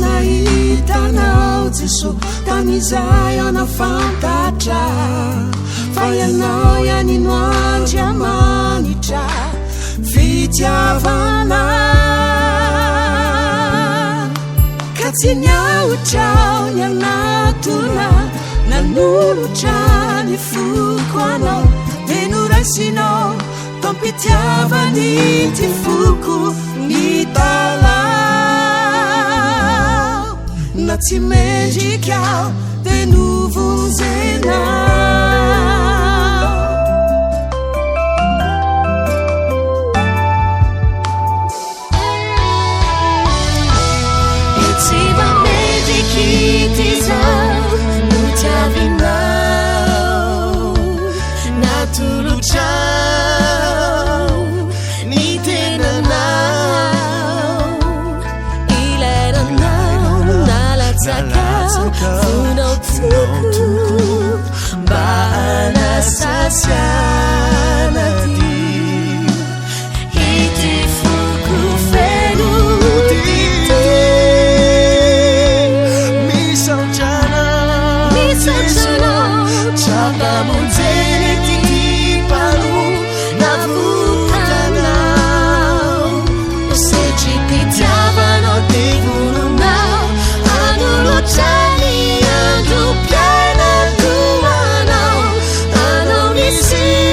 nahitanao Jeso tamizay anao fantatra fa ianao ihany no andriamanitra fitiavana ka tsy niaotrao ny anatona nanolotra ny foko anao de noraisinao tampitiavany ty foko ny talao na tsy mendrikao de novonzenao tsy mamendriky ty zao no tiavinao natolotrao ny tenanao ileranao nalatsakao fonao toko mba anasasiana ty ity foko feno Chapamonzene tipanu na vutanao se ci pitiavano devunao anolotrani ando piena tumanao anao nisitraka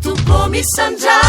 Tu come sangiate